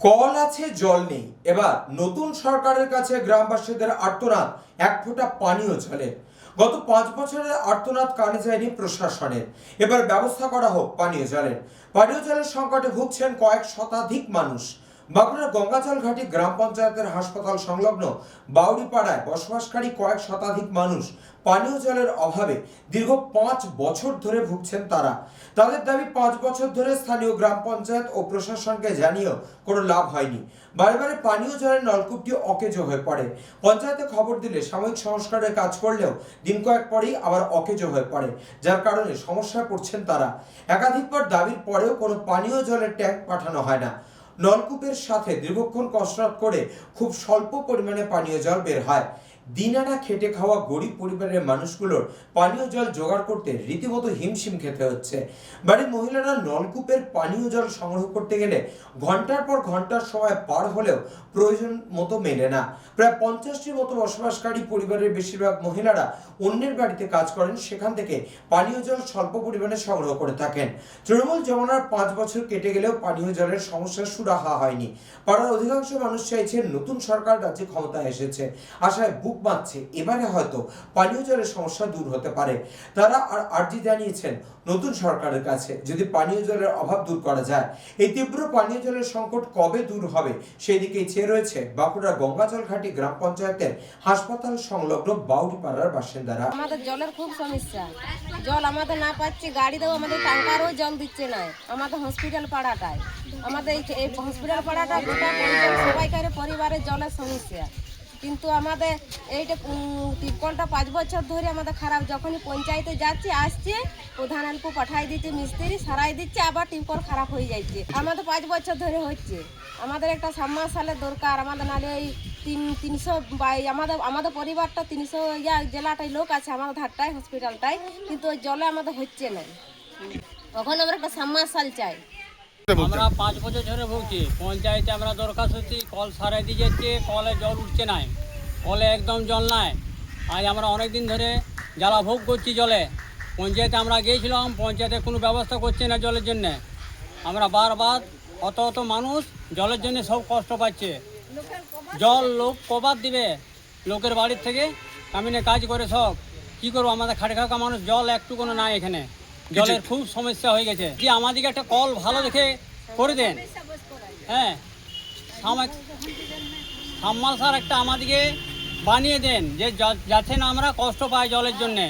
Call আছে জল নেই। এবার নতুন সরকারের কাছে গ্রামবাসীদের আর্তনাদ এক ফোঁটা পানীয় জলের। গত 5 বছরের আর্তনাদ কানে যায়নি প্রশাসনের। এবার ব্যবস্থা করা হোক পানীয় জলের সংকটে ভুগছেন কয়েক শতাধিক মানুষ। বাঁকুড়ার গঙ্গাজল ঘাটি গ্রাম পঞ্চায়েতের হাসপাতাল সংলগ্ন বাউরিপাড়ায় বসবাসকারী কয়েক শতাধিক মানুষ পানীয় জলের অভাবে দীর্ঘ 5 বছর ধরে ভুগছেন তারা। তাদের দাবি 5 বছর ধরে স্থানীয় গ্রাম পঞ্চায়েত ও প্রশাসনকে জানিয়েও কোনো লাভ হয়নি। বারে বারে পানীয় জলের নলকূপটি অকেজো হয়ে পড়ে। পঞ্চায়েতে খবর দিলে সাময়িক সংস্কারের কাজ করলেও দিন কয়েক পরেই আবার অকেজো হয়ে পড়ে, যার কারণে সমস্যায় পড়ছেন তারা। একাধিকবার দাবির পরেও কোনো পানীয় জলের ট্যাঙ্ক পাঠানো হয় না। নলকূপের সাথে দীর্ঘক্ষণ কসরত করে খুব স্বল্প পরিমাণে পানীয় জল বের হয়। দিনানা খেটে খাওয়া গরিব পরিবারের মানুষগুলোর পানীয় জল জোগাড় করতে রীতিমতো হিমশিম খেতে হচ্ছে। বাড়ির মহিলারা নলকূপের পানীয় জল সংগ্রহ করতে গেলে ঘন্টার পর ঘন্টার সময় পার হলেও প্রয়োজন মতো মেলে না। প্রায় 50টির মতো বসবাসকারী পরিবারের বেশিরভাগ মহিলারা অন্যের বাড়িতে কাজ করেন, সেখান থেকে পানীয় জল স্বল্প পরিমাণে সংগ্রহ করে থাকেন। তৃণমূল জমানার 5 বছর কেটে গেলেও পানীয় জলের সমস্যার সুরাহা হয়নি। পাড়ার অধিকাংশ মানুষ চাইছেন নতুন সরকার রাজ্যে ক্ষমতায় এসেছে, আশায় বুক বাঁধছে এবারে হয়তো পানীয় জলের সমস্যা দূর হতে পারে। তারা আর আর্জি জানিয়েছেন নতুন সরকারের কাছে, যদি পানীয় জলের অভাব দূর করা যায়। এই তীব্র পানীয় জলের সংকট কবে দূর হবে সেই দিকেই চেয়ে রয়েছে বাঁকুড়া গঙ্গাজল ঘাটি গ্রাম পঞ্চায়েতের হাসপাতাল সংলগ্ন বাউরিপাড়ার বাসিন্দারা। আমাদের জলের খুব সমস্যা, জল আমাদের না পাচ্ছি, গাড়িতেও আমাদের ট্যাঙ্কারও জল দিচ্ছে না। আমাদের হসপিটাল পাড়াটায়, আমাদের এই হসপিটাল পাড়াটা গোটা সবাইকার পরিবারের জলের সমস্যা। কিন্তু আমাদের এইটা টিপকলটা 5 বছর ধরে আমাদের খারাপ। যখনই পঞ্চায়েতে যাচ্ছে আসছে, প্রধান অল্প পাঠাই দিচ্ছে, মিস্ত্রি সারাই দিচ্ছে, আবার টিপকল খারাপ হয়ে যাচ্ছে। আমাদের 5 বছর ধরে হচ্ছে। আমাদের একটা সাবমার্শালের দরকার। আমাদের নালে এই 300 আমাদের পরিবারটা 300 জেলাটায় লোক আছে আমাদের ধারটায় হসপিটালটায়, কিন্তু ওই জলে আমাদের হচ্ছে না। তখন আমরা একটা সাবমার্শাল চাই। আমরা 5 বছর ধরে ভুগছি। পঞ্চায়েতে আমরা দরখাস্ত দিচ্ছি, কল সারাই দিয়ে যাচ্ছে, কলে জল উঠছে নাই, কলে একদম জল নাই। আজ আমরা অনেক দিন ধরে জ্বালা ভোগ করছি জলে। পঞ্চায়েতে আমরা গিয়েছিলাম, পঞ্চায়েতে কোনো ব্যবস্থা করছে না জলের জন্যে। আমরা বারবার অত মানুষ জলের জন্য সব কষ্ট পাচ্ছে। জল লোক কবার দিবে, লোকের বাড়ির থেকে কামিনে কাজ করে সব কি করবো। আমাদের খাটে খাওয়া মানুষ, জল একটু কোনো নাই এখানে, জলের খুব সমস্যা হয়ে গেছে। যে আমাদেরকে একটা কল ভালো দেখে করে দেন, হ্যাঁ, সাবমার্শাল একটা আমাদেরকে বানিয়ে দেন, যে যাতে না আমরা কষ্ট পাই জলের জন্যে।